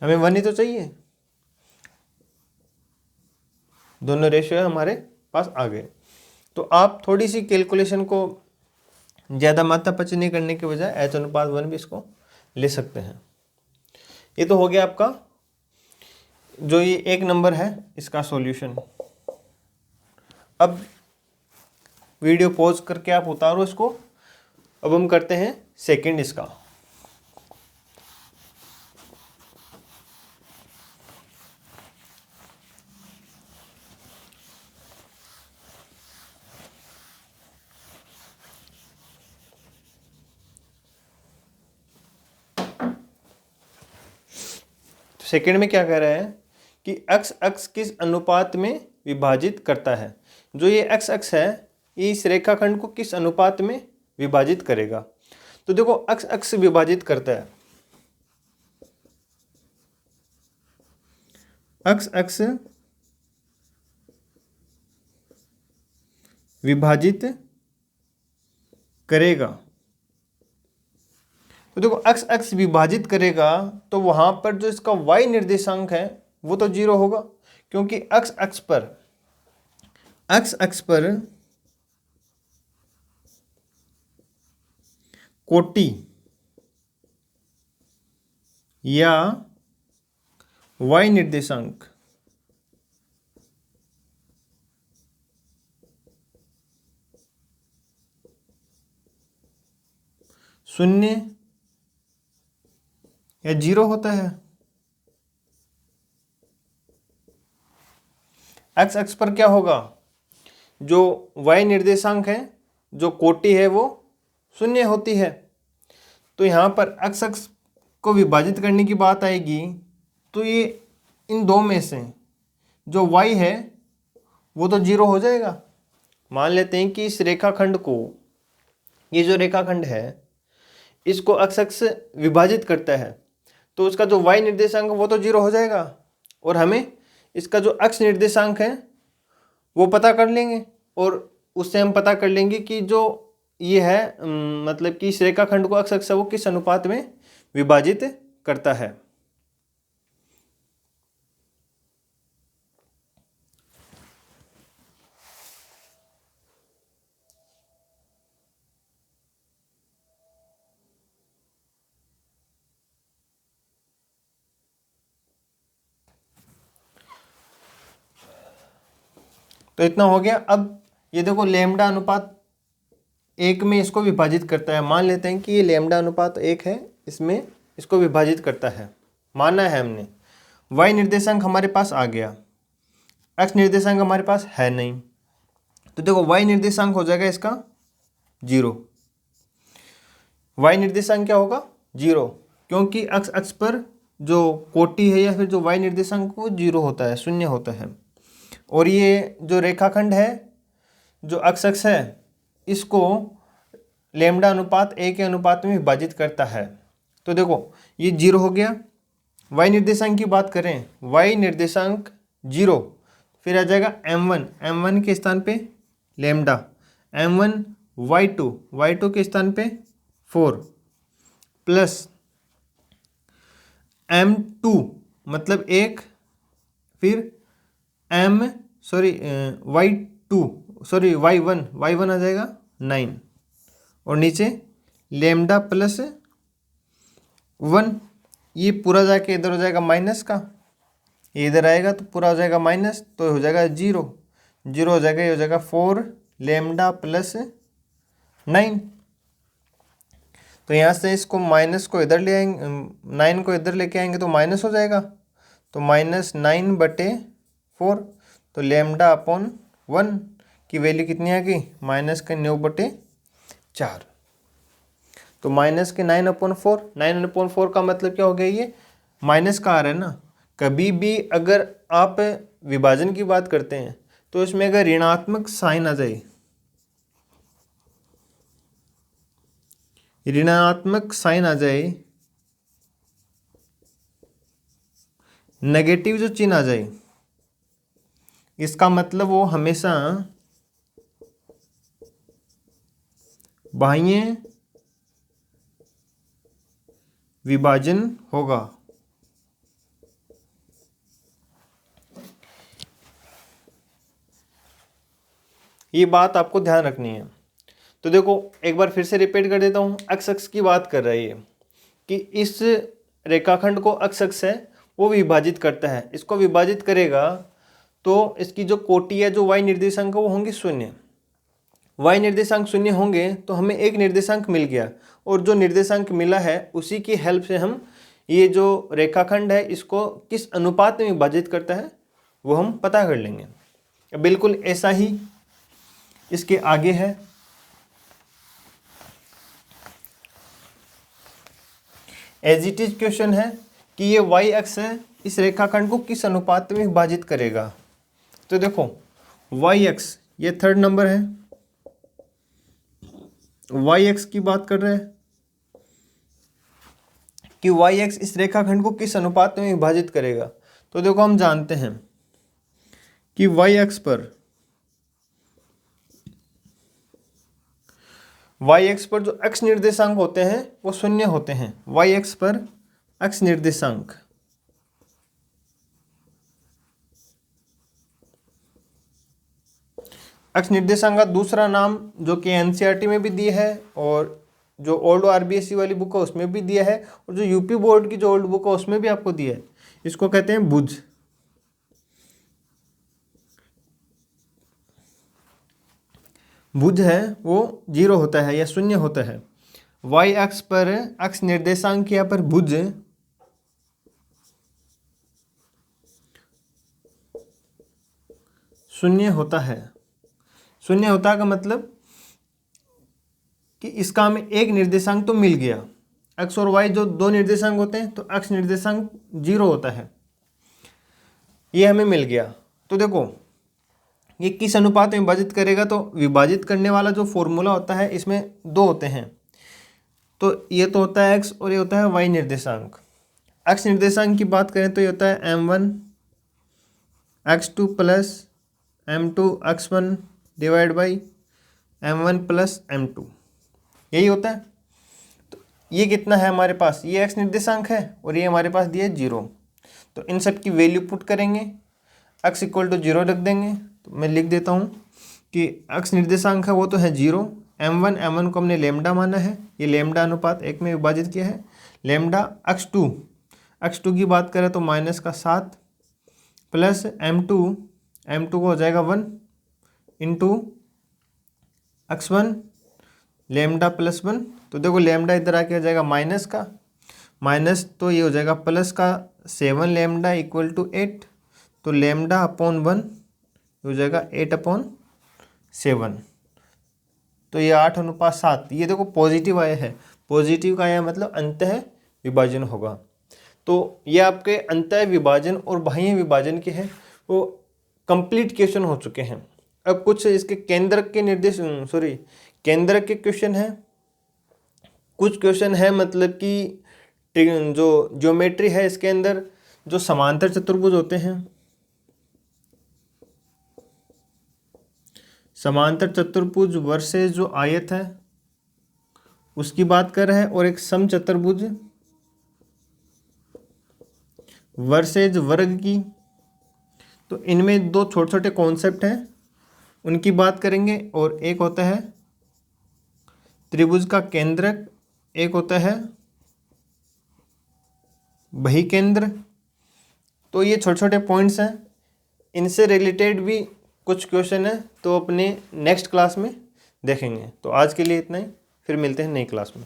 हमें 1 ही तो चाहिए, दोनों रेशियो हमारे पास आ गए। तो आप थोड़ी सी कैलकुलेशन को ज़्यादा माथापच्ची नहीं करने के बजाय H अनुपात 1 भी इसको ले सकते हैं। ये तो हो गया आपका जो ये 1 नंबर है इसका सॉल्यूशन। अब वीडियो पॉज करके आप उतारो इसको। अब हम करते हैं सेकंड इसका। सेकंड में क्या कह रहा है कि x अक्ष किस अनुपात में विभाजित करता है। जो ये x अक्ष है ये इस रेखाखंड को किस अनुपात में विभाजित करेगा। तो देखो x अक्ष विभाजित करता है, x अक्ष विभाजित करेगा। तो देखो x अक्ष विभाजित करेगा तो वहां पर जो इसका y निर्देशांक है वो तो 0 होगा, क्योंकि x अक्ष पर कोटि या y निर्देशांक शून्य या 0 होता है। x अक्ष पर क्या होगा, जो y निर्देशांक है, जो कोटि है वो 0 होती है। तो यहाँ पर x अक्ष को विभाजित करने की बात आएगी तो ये इन दो में से जो y है वो तो 0 हो जाएगा। मान लेते हैं कि इस रेखाखंड को, ये जो रेखाखंड है इसको x अक्ष विभाजित करता है तो उसका जो y निर्देशांक वो तो 0 हो जाएगा, और हमें इसका जो x निर्देशांक है वो पता कर लेंगे, और उससे हम पता कर लेंगे कि जो ये है मतलब कि इस रेखाखंड को x अक्ष वो किस अनुपात में विभाजित करता है। तो इतना हो गया। अब ये देखो लैम्डा अनुपात 1 में इसको विभाजित करता है। मान लेते हैं कि ये लैम्डा अनुपात 1 है, इसमें इसको विभाजित करता है, माना है हमने। y निर्देशांक हमारे पास आ गया, x निर्देशांक हमारे पास है नहीं। तो देखो y निर्देशांक हो जाएगा इसका 0। y निर्देशांक क्या होगा 0, क्योंकि x अक्ष पर जो कोटि है या फिर जो y निर्देशांक वो 0 होता है, 0 होता है। और ये जो रेखाखंड है, जो x अक्ष है, इसको लैम्डा अनुपात 1 के अनुपात में विभाजित करता है। तो देखो ये 0 हो गया। y निर्देशांक की बात करें, y निर्देशांक 0, फिर आ जाएगा m1 के स्थान पे लैम्डा, m1 y2 के स्थान पे 4 प्लस m2 मतलब 1, फिर y1 आ जाएगा 9, और नीचे लैम्डा प्लस 1, ये पूरा जाके इधर हो जाएगा माइनस का, ये इधर आएगा तो पूरा हो जाएगा माइनस, तो हो जाएगा 0 हो जाएगा, ये हो जाएगा 4 लैम्डा प्लस 9। तो यहाँ से इसको माइनस को इधर ले आएंगे, 9 को इधर लेके आएंगे तो माइनस हो जाएगा, तो -9/4। तो लैम्डा अपॉन 1 की वैल्यू कितनी आ गई, -9/4। तो -9/4 का मतलब क्या हो गया, ये माइनस का आ रहा है ना। कभी भी अगर आप विभाजन की बात करते हैं तो इसमें अगर ऋणात्मक साइन आ जाए, नेगेटिव जो चिन्ह आ जाए, इसका मतलब वो हमेशा बाह्य विभाजन होगा। ये बात आपको ध्यान रखनी है। तो देखो एक बार फिर से रिपीट कर देता हूँ। एक्स अक्ष की बात कर रही है कि इस रेखाखंड को एक्स अक्ष है वो विभाजित करता है, इसको विभाजित करेगा तो इसकी जो कोटि है, जो वाई निर्देशांक वो होंगे शून्य। वाई निर्देशांक शून्य होंगे तो हमें एक निर्देशांक मिल गया, और जो निर्देशांक मिला है उसी की हेल्प से हम ये जो रेखाखंड है इसको किस अनुपात में विभाजित करता है वो हम पता कर लेंगे। बिल्कुल ऐसा ही इसके आगे है। एज इट इज क्वेश्चन है कि ये वाई अक्ष है, इस रेखाखंड को किस अनुपात में विभाजित करेगा। तो देखो वाई अक्ष ये थर्ड नंबर है, वाई एक्स की बात कर रहे हैं कि वाई एक्स इस रेखाखंड को किस अनुपात में विभाजित करेगा। तो देखो हम जानते हैं कि वाई एक्स पर जो एक्स निर्देशांक होते हैं वो शून्य होते हैं। वाई एक्स पर एक्स निर्देशांक एक्स निर्देशांक का दूसरा नाम जो कि एनसीईआरटी में भी दिया है और जो ओल्ड आरबीएसई वाली बुक है उसमें भी दिया है, और जो यूपी बोर्ड की जो ओल्ड बुक है उसमें भी आपको दिया है, इसको कहते हैं भुज। भुज है वो 0 होता है या शून्य होता है। वाई अक्ष पर एक्स निर्देशांक यहाँ पर भुज शून्य होता है। शून्य होता का मतलब कि इसका हमें एक निर्देशांक तो मिल गया। एक्स और वाई जो दो निर्देशांक होते हैं तो एक्स निर्देशांक 0 होता है, ये हमें मिल गया। तो देखो ये किस अनुपात में विभाजित करेगा, तो विभाजित करने वाला जो फॉर्मूला होता है इसमें दो होते हैं। तो ये तो होता है एक्स और ये होता है वाई निर्देशांक। एक्स निर्देशांक की बात करें तो ये होता है m1 x2 plus m2 x1 divide by m1 plus m2, यही होता है। तो ये कितना है हमारे पास, ये एक्स निर्देशांक है और ये हमारे पास दिया है 0। तो इन सब की वैल्यू पुट करेंगे, x इक्वल टू 0 रख देंगे। तो मैं लिख देता हूँ कि x निर्देशांक है वो तो है 0, m1 को हमने लेमडा माना है, ये लेमडा अनुपात 1 में विभाजित किया है। लेमडा x2 की बात करें तो -7 प्लस m2 को हो जाएगा 1 इंटू x1 लेमडा प्लस 1। तो देखो लेमडा इधर आके हो जाएगा माइनस का माइनस, तो ये हो जाएगा प्लस का 7 लेमडा इक्वल टू 8। तो लेमडा अपॉन 1 हो जाएगा 8/7। तो ये 8:7। ये देखो पॉजिटिव आया है, पॉजिटिव का आया मतलब अंतः विभाजन होगा। तो ये आपके अंतः विभाजन और बाह्य विभाजन के हैं वो कंप्लीट क्वेश्चन हो चुके हैं। अब कुछ इसके केंद्रक के क्वेश्चन हैं। कुछ क्वेश्चन है मतलब कि जो ज्योमेट्री है इसके अंदर जो समांतर चतुर्भुज होते हैं, समांतर चतुर्भुज वर्सेस जो आयत है उसकी बात कर रहे हैं, और एक समचतुर्भुज वर्सेस वर्ग की। तो इनमें दो छोटे छोटे कॉन्सेप्ट हैं उनकी बात करेंगे, और एक होता है त्रिभुज का केंद्रक, एक होता है बहिकेंद्र। तो ये छोटे छोटे पॉइंट्स हैं, इनसे रिलेटेड भी कुछ क्वेश्चन है तो अपने नेक्स्ट क्लास में देखेंगे। तो आज के लिए इतना ही, फिर मिलते हैं नई क्लास में।